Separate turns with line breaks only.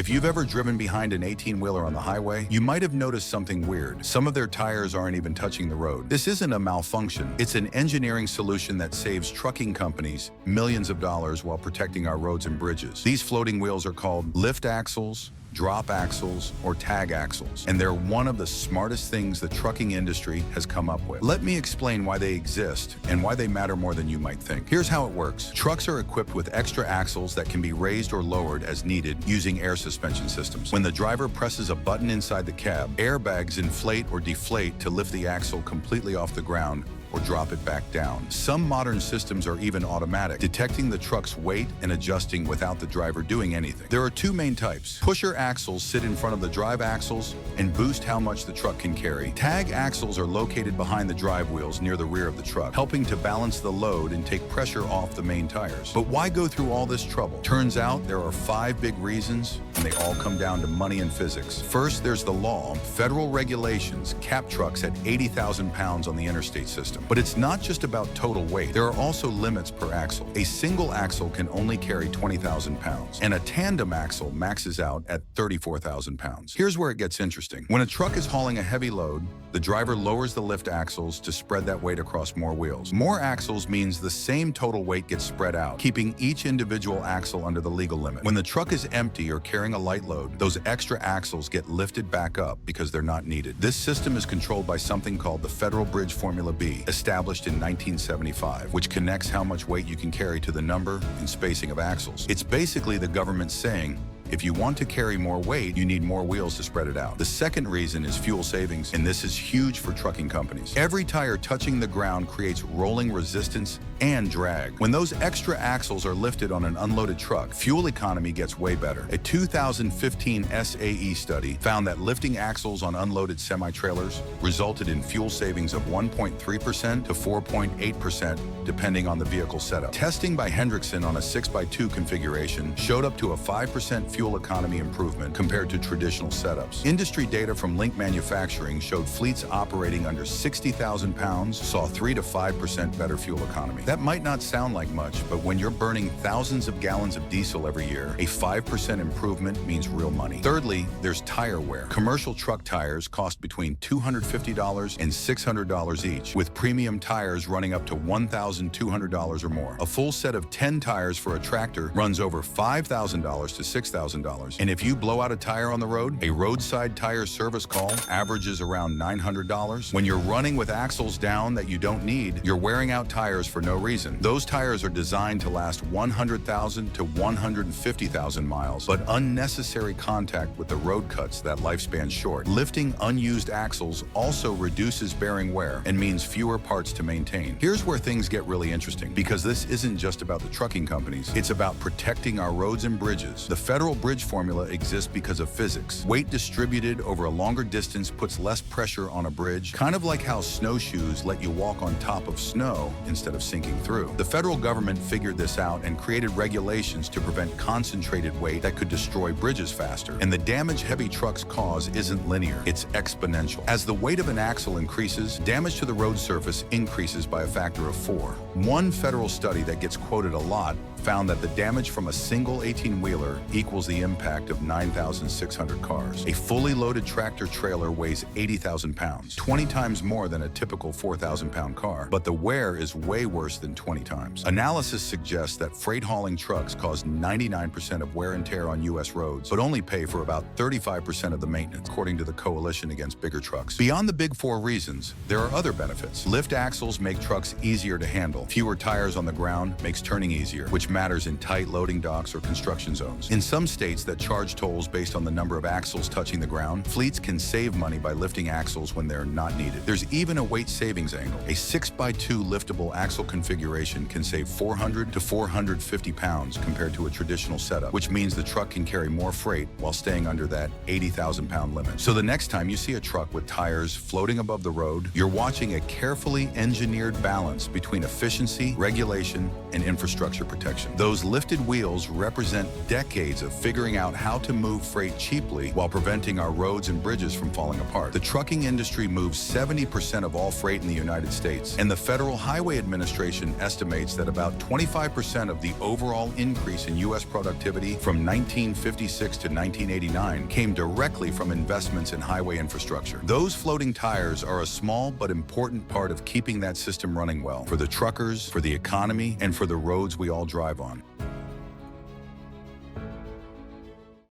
If you've ever driven behind an 18-wheeler on the highway, you might have noticed something weird. Some of their tires aren't even touching the road. This isn't a malfunction. It's an engineering solution that saves trucking companies millions of dollars while protecting our roads and bridges. These floating wheels are called lift axles, drop axles, or tag axles, and they're one of the smartest things the trucking industry has come up with. Let me explain why they exist and why they matter more than you might think. Here's how it works. Trucks are equipped with extra axles that can be raised or lowered as needed using air suspension systems. When the driver presses a button inside the cab, airbags inflate or deflate to lift the axle completely off the ground or drop it back down. Some modern systems are even automatic, detecting the truck's weight and adjusting without the driver doing anything. There are two main types. Pusher axles sit in front of the drive axles and boost how much the truck can carry. Tag axles are located behind the drive wheels near the rear of the truck, helping to balance the load and take pressure off the main tires. But why go through all this trouble? Turns out there are 5 big reasons, and they all come down to money and physics. First, there's the law. Federal regulations cap trucks at 80,000 pounds on the interstate system. But it's not just about total weight. There are also limits per axle. A single axle can only carry 20,000 pounds, and a tandem axle maxes out at 34,000 pounds. Here's where it gets interesting. When a truck is hauling a heavy load, the driver lowers the lift axles to spread that weight across more wheels. More axles means the same total weight gets spread out, keeping each individual axle under the legal limit. When the truck is empty or carrying a light load, those extra axles get lifted back up because they're not needed. This system is controlled by something called the Federal Bridge Formula B, established in 1975, which connects how much weight you can carry to the number and spacing of axles. It's basically the government saying, if you want to carry more weight, you need more wheels to spread it out. The second reason is fuel savings, and this is huge for trucking companies. Every tire touching the ground creates rolling resistance and drag. When those extra axles are lifted on an unloaded truck, fuel economy gets way better. A 2015 SAE study found that lifting axles on unloaded semi-trailers resulted in fuel savings of 1.3% to 4.8%, depending on the vehicle setup. Testing by Hendrickson on a 6x2 configuration showed up to a 5% fuel economy improvement compared to traditional setups. Industry data from Link Manufacturing showed fleets operating under 60,000 pounds saw 3 to 5% better fuel economy. That might not sound like much, but when you're burning thousands of gallons of diesel every year, a 5% improvement means real money. Thirdly, there's tire wear. Commercial truck tires cost between $250 and $600 each, with premium tires running up to $1,200 or more. A full set of 10 tires for a tractor runs over $5,000 to $6,000. And if you blow out a tire on the road, a roadside tire service call averages around $900. When you're running with axles down that you don't need, you're wearing out tires for no reason. Those tires are designed to last 100,000 to 150,000 miles, but unnecessary contact with the road cuts that lifespan short. Lifting unused axles also reduces bearing wear and means fewer parts to maintain. Here's where things get really interesting, because this isn't just about the trucking companies. It's about protecting our roads and bridges. The Federal Bridge Formula exists because of physics. Weight distributed over a longer distance puts less pressure on a bridge, kind of like how snowshoes let you walk on top of snow instead of sinking through. The federal government figured this out and created regulations to prevent concentrated weight that could destroy bridges faster. And the damage heavy trucks cause isn't linear, it's exponential. As the weight of an axle increases, damage to the road surface increases by a factor of 4. One federal study that gets quoted a lot found that the damage from a single 18-wheeler equals the impact of 9,600 cars. A fully loaded tractor trailer weighs 80,000 pounds, 20 times more than a typical 4,000-pound car, but the wear is way worse than 20 times. Analysis suggests that freight hauling trucks cause 99% of wear and tear on U.S. roads, but only pay for about 35% of the maintenance, according to the Coalition Against Bigger Trucks. Beyond the big 4 reasons, there are other benefits. Lift axles make trucks easier to handle. Fewer tires on the ground makes turning easier, which matters in tight loading docks or construction zones. In some states that charge tolls based on the number of axles touching the ground, fleets can save money by lifting axles when they're not needed. There's even a weight savings angle. A 6x2 liftable axle configuration can save 400 to 450 pounds compared to a traditional setup, which means the truck can carry more freight while staying under that 80,000-pound limit. So the next time you see a truck with tires floating above the road, you're watching a carefully engineered balance between efficiency, regulation, and infrastructure protection. Those lifted wheels represent decades of figuring out how to move freight cheaply while preventing our roads and bridges from falling apart. The trucking industry moves 70% of all freight in the United States, and the Federal Highway Administration Administration estimates that about 25% of the overall increase in U.S. productivity from 1956 to 1989 came directly from investments in highway infrastructure. Those floating tires are a small but important part of keeping that system running well for the truckers, for the economy, and for the roads we all drive on.